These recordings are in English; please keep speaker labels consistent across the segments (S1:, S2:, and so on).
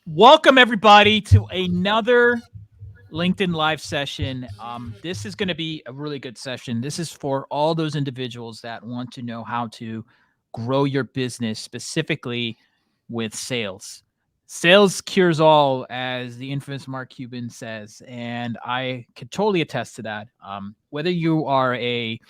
S1: Welcome everybody to another LinkedIn live session. This is going to be a really good session. This is for all those individuals that want to know how to grow your business, specifically with sales. Sales cures all, as the infamous Mark Cuban says, and I could totally attest to that. Whether you are a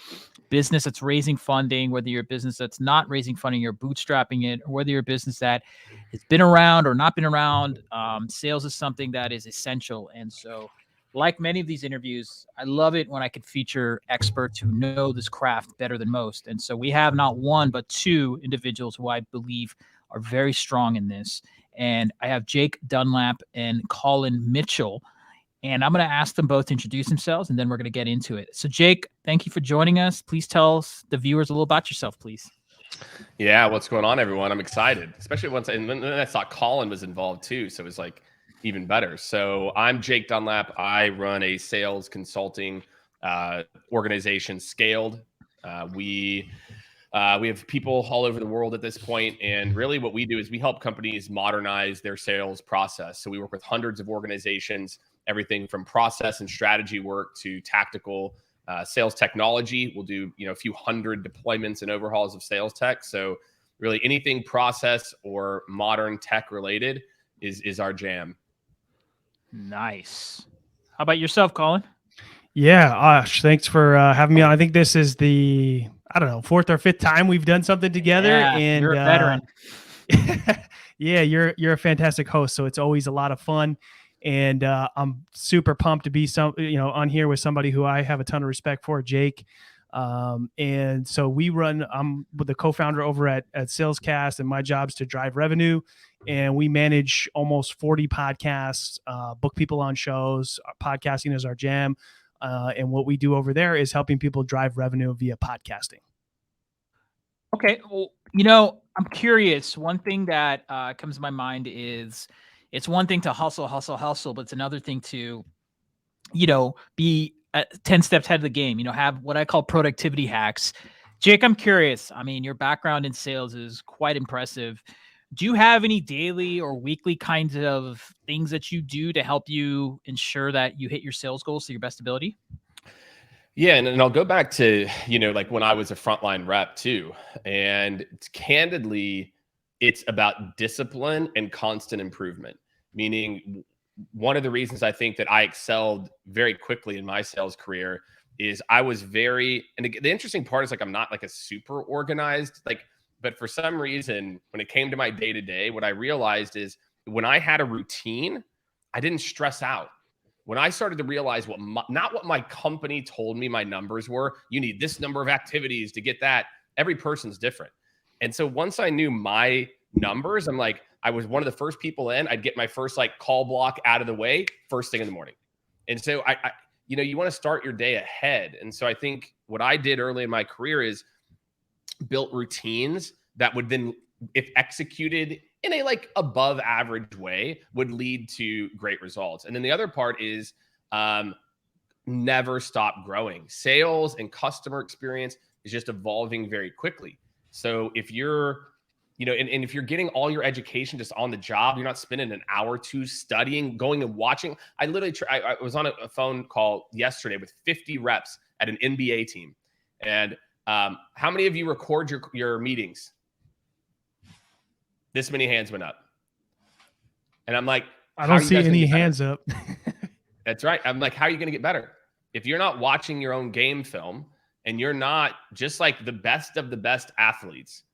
S1: business that's raising funding, whether you're a business that's not raising funding, you're bootstrapping it, or whether you're a business that has been around or not been around, sales is something that is essential. And so, like many of these interviews, I love it when I could feature experts who know this craft better than most. And so we have not one, but two individuals who I believe are very strong in this. And I have Jake Dunlap and Collin Mitchell. And I'm going to ask them both to introduce themselves, and then we're going to get into it. So, Jake, thank you for joining us. Please tell us, the viewers, a little about yourself, please.
S2: Yeah, what's going on, everyone? I'm excited, especially and then I saw Collin was involved too, so it was like even better. So I'm Jake Dunlap. I run a sales consulting organization, Scaled. We have people all over the world at this point, and really what we do is we help companies modernize their sales process. So we work with hundreds of organizations, everything from process and strategy work to tactical sales technology. We'll do a few hundred deployments and overhauls of sales tech. So really anything process or modern tech related is our jam.
S1: Nice. How about yourself, Collin?
S3: Yeah, Ash, thanks for having me on. I think this is the, I don't know, fourth or fifth time we've done something together.
S1: Yeah,
S3: and
S1: you're a veteran.
S3: Yeah, you're a fantastic host, so it's always a lot of fun. And I'm super pumped to be on here with somebody who I have a ton of respect for, Jake. And so I'm with the co-founder over at Salescast, and my job is to drive revenue. And we manage almost 40 podcasts, book people on shows. Podcasting is our jam. And what we do over there is helping people drive revenue via podcasting.
S1: Okay. Well, I'm curious. One thing that comes to my mind is it's one thing to hustle, but it's another thing to, be 10 steps ahead of the game, have what I call productivity hacks. Jake, I'm curious. I mean, your background in sales is quite impressive. Do you have any daily or weekly kinds of things that you do to help you ensure that you hit your sales goals to your best ability?
S2: Yeah, and I'll go back to, like when I was a frontline rep too. And candidly, it's about discipline and constant improvement. Meaning, one of the reasons I think that I excelled very quickly in my sales career is I was the interesting part is like I'm not like a super organized, but for some reason, when it came to my day to day, what I realized is when I had a routine, I didn't stress out. When I started to realize not what my company told me my numbers were, you need this number of activities to get that. Every person's different. And so once I knew my numbers, I'm like, I was one of the first people in. I'd get my first call block out of the way first thing in the morning. And so I you want to start your day ahead. And so I think what I did early in my career is built routines that would then, if executed in a above average way, would lead to great results. And then the other part is never stop growing. Sales and customer experience is just evolving very quickly. So if you're, and if you're getting all your education just on the job, you're not spending an hour or two studying, going and watching. I literally, I was on a phone call yesterday with 50 reps at an NBA team. And how many of you record your meetings? This many hands went up. And I'm like,
S3: I don't see any hands up.
S2: That's right. I'm like, how are you going to get better? If you're not watching your own game film and you're not just like the best of the best athletes,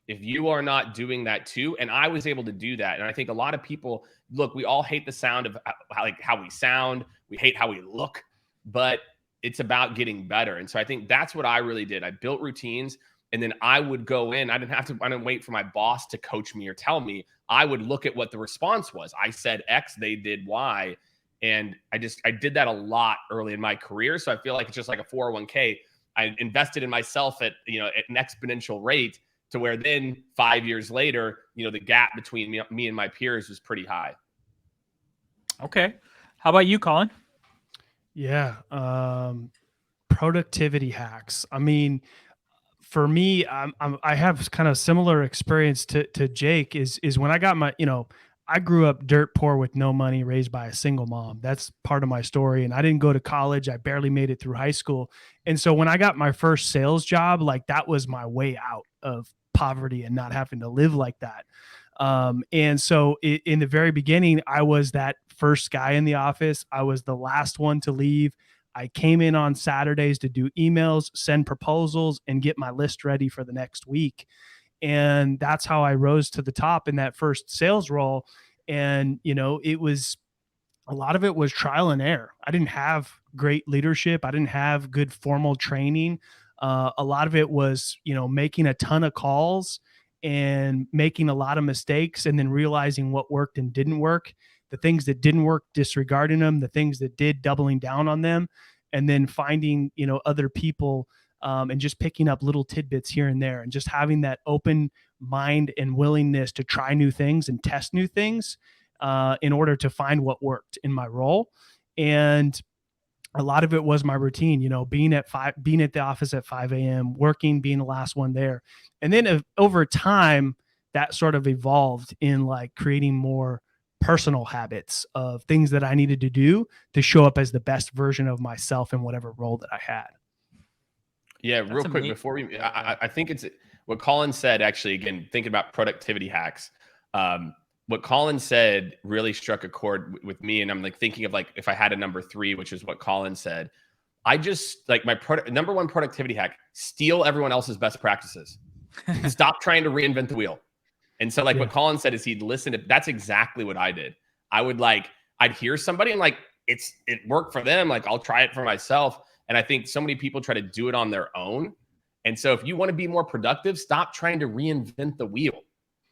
S2: if you are not doing that too, and I was able to do that. And I think a lot of people, look, we all hate the sound of how we sound. We hate how we look, but it's about getting better. And so I think that's what I really did. I built routines. And then I would go in. I didn't wait for my boss to coach me or tell me. I would look at what the response was. I said X, they did Y. And I did that a lot early in my career. So I feel like it's just like a 401k. I invested in myself at an exponential rate to where then 5 years later, the gap between me and my peers was pretty high.
S1: Okay. How about you, Collin?
S3: Yeah. Productivity hacks. I mean, for me, I have kind of similar experience to Jake is when I got my, I grew up dirt poor with no money, raised by a single mom. That's part of my story. And I didn't go to college. I barely made it through high school. And so when I got my first sales job, like that was my way out of poverty and not having to live like that. And so in the very beginning, I was that first guy in the office. I was the last one to leave. I came in on Saturdays to do emails, send proposals, and get my list ready for the next week. And that's how I rose to the top in that first sales role. And, you know, it was a lot of it was trial and error. I didn't have great leadership. I didn't have good formal training. A lot of it was, you know, making a ton of calls and making a lot of mistakes and then realizing what worked and didn't work. The things that didn't work, disregarding them, the things that did, doubling down on them, and then finding, you know, other people and just picking up little tidbits here and there and just having that open mind and willingness to try new things and test new things in order to find what worked in my role. And a lot of it was my routine, you know, being at the office at 5 a.m., working, being the last one there. And then over time, that sort of evolved in like creating more personal habits of things that I needed to do to show up as the best version of myself in whatever role that I had.
S2: Yeah, real quick before we, I think it's what Collin said, actually, again, thinking about productivity hacks. What Collin said really struck a chord with me. And I'm like thinking of like, if I had a number 3, which is what Collin said, I just like my number 1 productivity hack, steal everyone else's best practices. Stop trying to reinvent the wheel. And so like what Collin said is he'd listen to, that's exactly what I did. I would like, I'd hear somebody and like, it worked for them. Like I'll try it for myself. And I think so many people try to do it on their own. And so if you want to be more productive, stop trying to reinvent the wheel.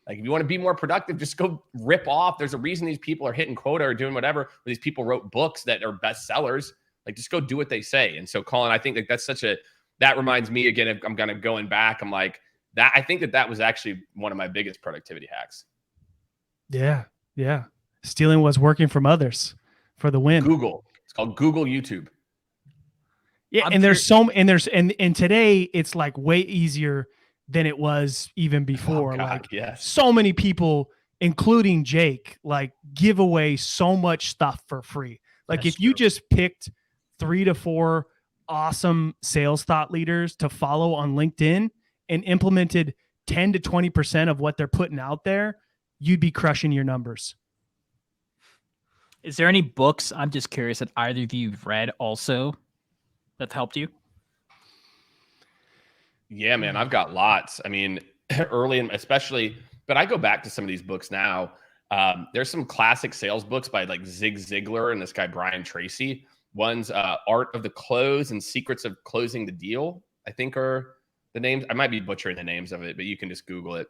S2: Like if you want to be more productive, just go rip off. There's a reason these people are hitting quota or doing whatever. These people wrote books that are bestsellers. Like just go do what they say. And so Collin, I think that that reminds me again, I'm kind of going back. I'm like that. I think that was actually one of my biggest productivity hacks.
S3: Yeah. Yeah. Stealing what's working from others for the win.
S2: Google. It's called Google YouTube.
S3: Yeah. And and today it's like way easier than it was even before.
S2: Oh, God,
S3: like
S2: yes.
S3: So many people, including Jake, like give away so much stuff for free. Like That's if you just picked 3 to 4 awesome sales thought leaders to follow on LinkedIn and implemented 10 to 20% of what they're putting out there, you'd be crushing your numbers.
S1: Is there any books, I'm just curious, that either of you have read also that's helped you?
S2: Yeah, man, I've got lots. I mean, early in, especially, but I go back to some of these books now. There's some classic sales books by like Zig Ziglar and this guy, Brian Tracy. One's Art of the Close and Secrets of Closing the Deal, I think are the names. I might be butchering the names of it, but you can just Google it.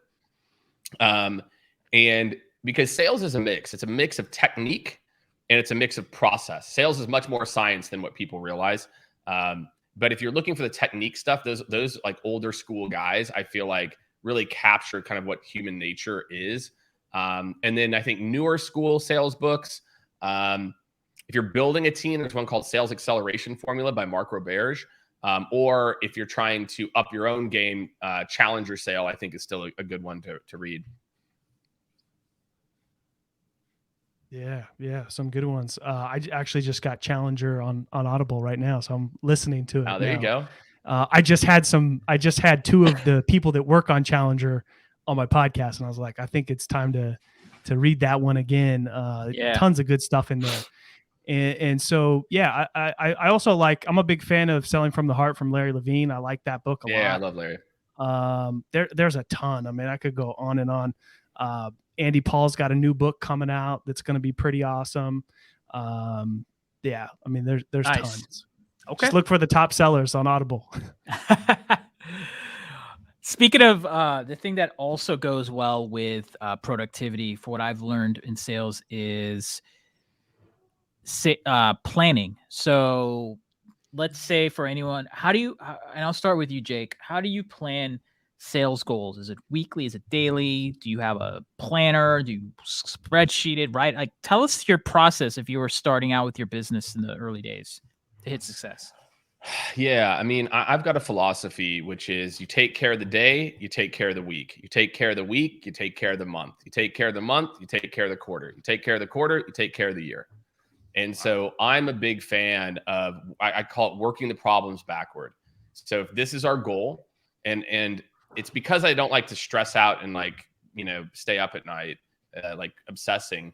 S2: And because sales is a mix, it's a mix of technique and it's a mix of process. Sales is much more science than what people realize. But if you're looking for the technique stuff, those like older school guys, I feel like really capture kind of what human nature is. And then I think newer school sales books, if you're building a team, there's one called Sales Acceleration Formula by Mark Roberge. Or if you're trying to up your own game, Challenger Sale, I think is still a good one to read.
S3: Yeah, some good ones. I actually just got Challenger on Audible right now, so I'm listening to it.
S2: Oh, there you go.
S3: I just had 2 of the people that work on Challenger on my podcast, and I was like, I think it's time to read that one again. Tons of good stuff in there. And so, yeah, I also like, I'm a big fan of Selling from the Heart from Larry Levine. I like that book a lot.
S2: Yeah, I love Larry.
S3: There's a ton. I mean, I could go on and on. Andy Paul's got a new book coming out that's going to be pretty awesome. Yeah, I mean, there's nice. Tons. Okay. Just look for the top sellers on Audible.
S1: Speaking of the thing that also goes well with productivity, for what I've learned in sales, is planning. So let's say for anyone, and I'll start with you, Jake, how do you plan sales goals? Is it weekly? Is it daily? Do you have a planner? Do you spreadsheet it, right? Like, tell us your process if you were starting out with your business in the early days to hit success.
S2: Yeah, I mean, I've got a philosophy, which is you take care of the day, you take care of the week. You take care of the week, you take care of the month. You take care of the month, you take care of the quarter. You take care of the quarter, you take care of the year. And so I'm a big fan of, I call it working the problems backward. So if this is our goal, and it's because I don't like to stress out and like, stay up at night, like obsessing.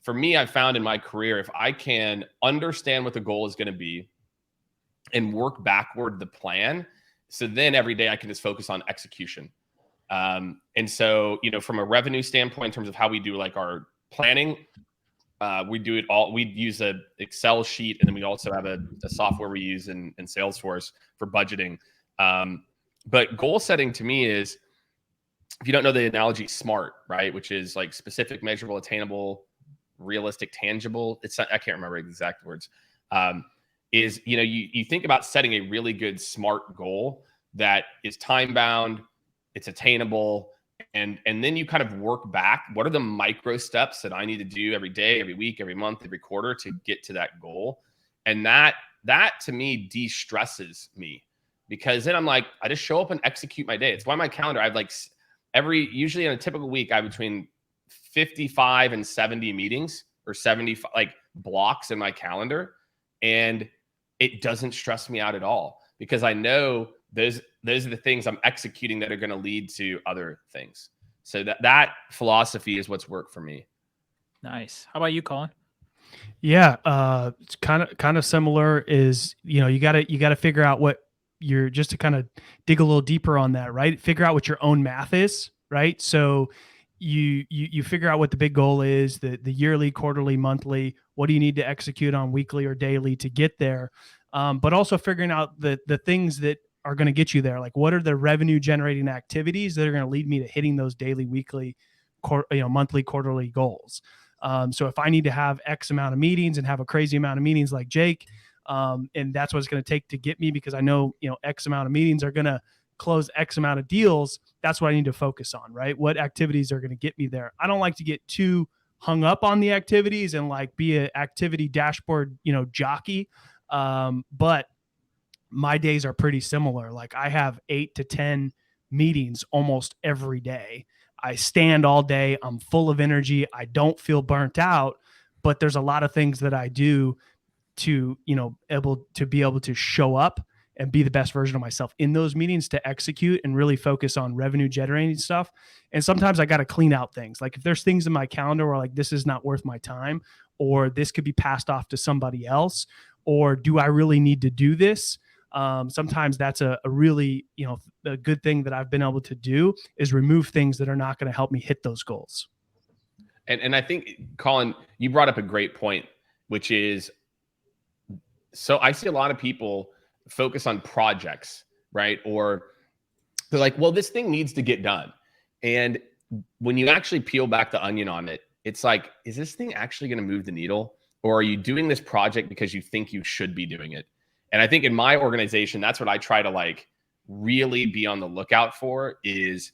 S2: For me, I've found in my career, if I can understand what the goal is going to be and work backward the plan, so then every day I can just focus on execution. And so, from a revenue standpoint, in terms of how we do like our planning, we do it all. We use a Excel sheet, and then we also have a software we use in Salesforce for budgeting. But goal setting to me is, if you don't know the analogy, SMART, right? Which is like specific, measurable, attainable, realistic, tangible. I can't remember the exact words. Is, you think about setting a really good SMART goal that is time bound, it's attainable, and then you kind of work back. What are the micro steps that I need to do every day, every week, every month, every quarter to get to that goal? And that to me de-stresses me, because then I'm like, I just show up and execute my day. It's why my calendar, I've like usually in a typical week, I have between 55 and 70 meetings, or 75 like blocks in my calendar. And it doesn't stress me out at all, because I know those are the things I'm executing that are going to lead to other things. So that philosophy is what's worked for me.
S1: Nice. How about you, Collin?
S3: Yeah, it's kind of similar. Is, you gotta figure out what you're, just to kind of dig a little deeper on that, right? Figure out what your own math is, right? So you figure out what the big goal is, the yearly, quarterly, monthly. What do you need to execute on weekly or daily to get there? But also figuring out the things that are going to get you there. Like, what are the revenue generating activities that are going to lead me to hitting those daily, weekly, monthly, quarterly goals? So if I need to have X amount of meetings and have a crazy amount of meetings like Jake, and that's what it's going to take to get me, because I know, X amount of meetings are going to close X amount of deals. That's what I need to focus on, right? What activities are going to get me there? I don't like to get too hung up on the activities and like be an activity dashboard, jockey. But my days are pretty similar. Like, I have 8 to 10 meetings almost every day. I stand all day. I'm full of energy. I don't feel burnt out, but there's a lot of things that I do to, be able to show up and be the best version of myself in those meetings, to execute and really focus on revenue generating stuff. And sometimes I got to clean out things. Like, if there's things in my calendar where like, this is not worth my time, or this could be passed off to somebody else, or do I really need to do this? Sometimes that's a really, a good thing that I've been able to do, is remove things that are not going to help me hit those goals.
S2: And I think, Collin, you brought up a great point, which is, so I see a lot of people focus on projects, right? Or they're like, well, this thing needs to get done. And when you actually peel back the onion on it, it's like, is this thing actually going to move the needle? Or are you doing this project because you think you should be doing it? And I think in my organization, that's what I try to like really be on the lookout for, is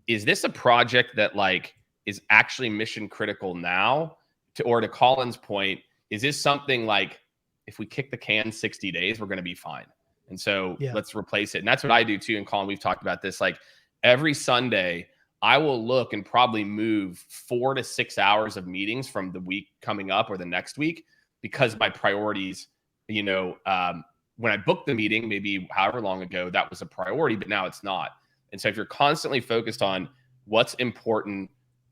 S2: this a project that like is actually mission critical now? Or to Collin's point, is this something like, if we kick the can 60 days, we're going to be fine. And so let's replace it. And that's what I do too. And Collin, we've talked about this, like every Sunday, I will look and probably move 4 to 6 hours of meetings from the week coming up or the next week, because my priorities, when I booked the meeting, maybe however long ago, that was a priority, but now it's not. And so if you're constantly focused on what's important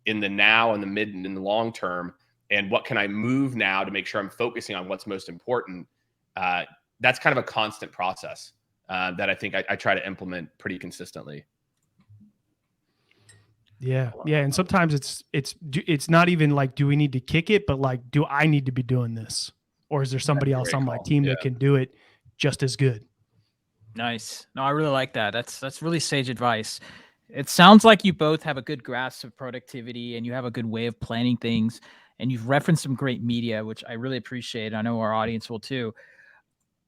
S2: in the now and the mid and in the long term, and what can I move now to make sure I'm focusing on what's most important, that's kind of a constant process that I think I try to implement pretty consistently.
S3: Yeah. And sometimes it's not even like, do we need to kick it, but like, do I need to be doing this? Or is there somebody else on my team that can do it just as good?
S1: Nice. No, I really like that. That's really sage advice. It sounds like you both have a good grasp of productivity, and you have a good way of planning things, and you've referenced some great media, which I really appreciate. I know our audience will too.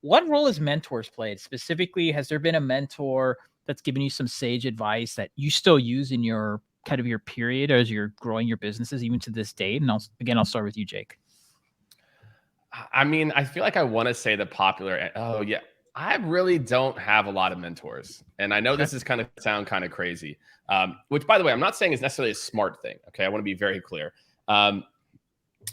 S1: What role has mentors played? Specifically, has there been a mentor that's given you some sage advice that you still use in your kind of your period as you're growing your businesses, even to this date? And I'll start with you, Jake.
S2: I mean, I feel like I want to say the popular, I really don't have a lot of mentors. And I know this is sound kind of crazy, which, by the way, I'm not saying is necessarily a smart thing. Okay. I want to be very clear.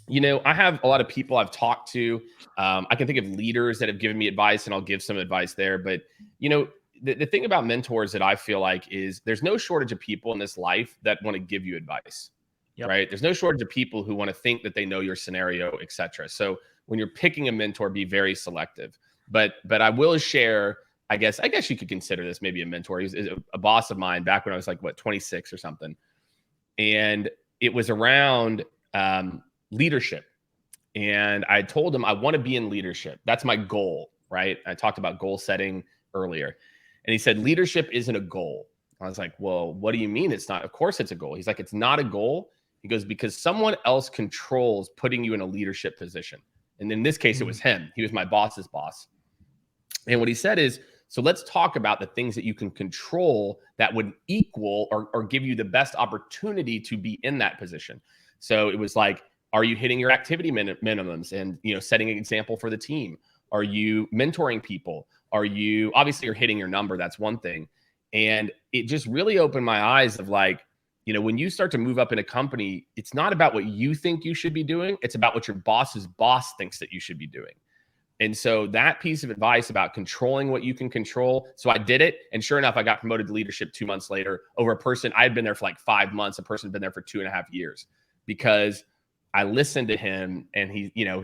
S2: You know, I have a lot of people I've talked to. I can think of leaders that have given me advice, and I'll give some advice there. But, you know, the thing about mentors that I feel like is there's no shortage of people in this life that want to give you advice, right? There's no shortage of people who want to think that they know your scenario, etc. So when you're picking a mentor, be very selective. But I will share, I guess you could consider this maybe a mentor. He's a boss of mine back when I was like, 26 or something. And it was around leadership. And I told him I want to be in leadership. That's my goal, right? I talked about goal setting earlier. And he said, leadership isn't a goal. I was like, well, what do you mean it's not? Of course it's a goal. He's like, it's not a goal. He goes, because someone else controls putting you in a leadership position. And in this case, it was him. He was my boss's boss. And what he said is, so let's talk about the things that you can control that would equal or give you the best opportunity to be in that position. So it was like, are you hitting your activity minimums and, you know, setting an example for the team? Are you mentoring people? Are you, obviously you're hitting your number. That's one thing. And it just really opened my eyes of like, you know, when you start to move up in a company, it's not about what you think you should be doing. It's about what your boss's boss thinks that you should be doing. And so that piece of advice about controlling what you can control. So I did it. And sure enough, I got promoted to leadership 2 months later over a person. I had been there for like 5 months. A person had been there for 2.5 years because I listened to him, and he, you know,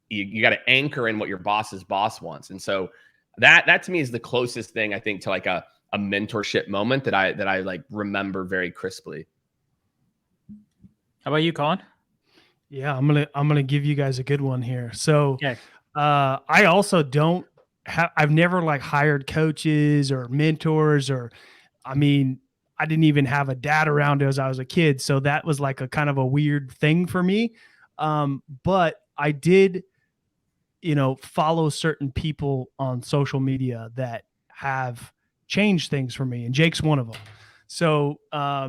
S2: you got to anchor in what your boss's boss wants. And so that to me is the closest thing I think to like a mentorship moment that I like remember very crisply.
S1: How about you, Collin?
S3: Yeah, I'm gonna give you guys a good one here. So I also don't have, I've never like hired coaches or mentors, or I mean, I didn't even have a dad around as I was a kid. So that was like a kind of a weird thing for me. But I did, you know, follow certain people on social media that have changed things for me. And Jake's one of them. So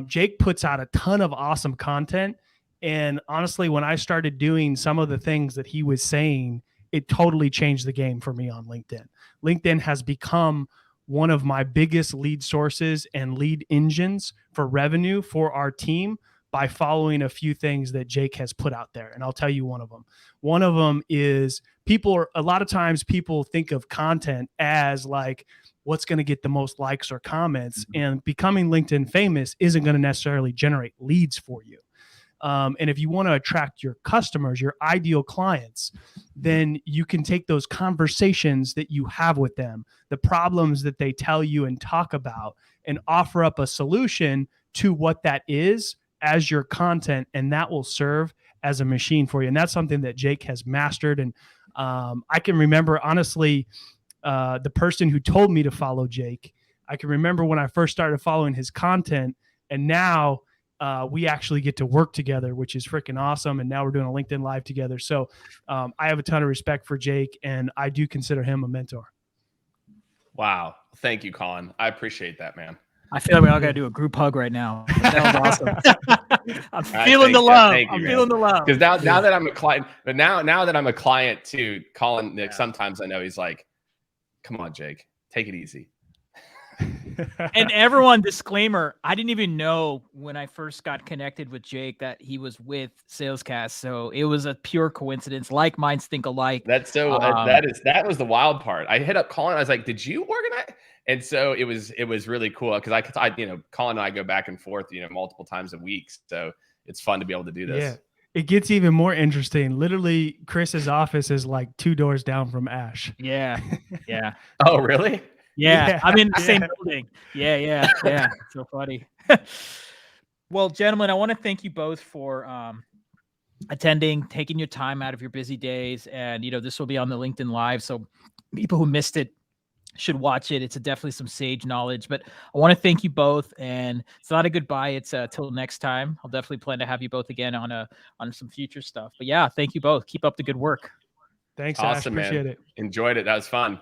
S3: Jake puts out a ton of awesome content. And honestly, when I started doing some of the things that he was saying, it totally changed the game for me on LinkedIn. LinkedIn has become one of my biggest lead sources and lead engines for revenue for our team by following a few things that Jake has put out there. And I'll tell you one of them. One of them is a lot of times people think of content as like what's going to get the most likes or comments, and becoming LinkedIn famous isn't going to necessarily generate leads for you. And if you want to attract your customers, your ideal clients, then you can take those conversations that you have with them, the problems that they tell you and talk about, and offer up a solution to what that is as your content, and that will serve as a machine for you. And that's something that Jake has mastered. And I can remember, honestly, the person who told me to follow Jake, I can remember when I first started following his content, and now we actually get to work together, which is freaking awesome. And now we're doing a LinkedIn Live together. So I have a ton of respect for Jake, and I do consider him a mentor.
S2: Wow. Thank you, Collin. I appreciate that, man.
S1: I feel like we all got to do a group hug right now. That was awesome. I'm feeling the love. I'm feeling the love.
S2: Because now that I'm a client, but now that I'm a client too, Collin, Nick, sometimes I know he's like, come on, Jake, take it easy.
S1: And everyone, disclaimer, I didn't even know when I first got connected with Jake that he was with Salescast. So it was a pure coincidence. Like minds think alike.
S2: That's so that was the wild part. I hit up Collin. I was like, did you organize? And so it was really cool because I you know, Collin and I go back and forth, you know, multiple times a week. So it's fun to be able to do this.
S3: Yeah. It gets even more interesting. Literally, Chris's office is like 2 doors down from Ash.
S1: Yeah. Yeah.
S2: Oh, really?
S1: Yeah. I'm in the same building. Yeah. So funny. Well, gentlemen, I want to thank you both for attending, taking your time out of your busy days. And, you know, this will be on the LinkedIn Live. So people who missed it should watch it. It's definitely some sage knowledge, but I want to thank you both, and it's not a goodbye. It's till next time. I'll definitely plan to have you both again on some future stuff, but yeah, thank you both. Keep up the good work.
S3: Thanks.
S2: Awesome,
S3: Ash. Appreciate it.
S2: Enjoyed it. That was fun.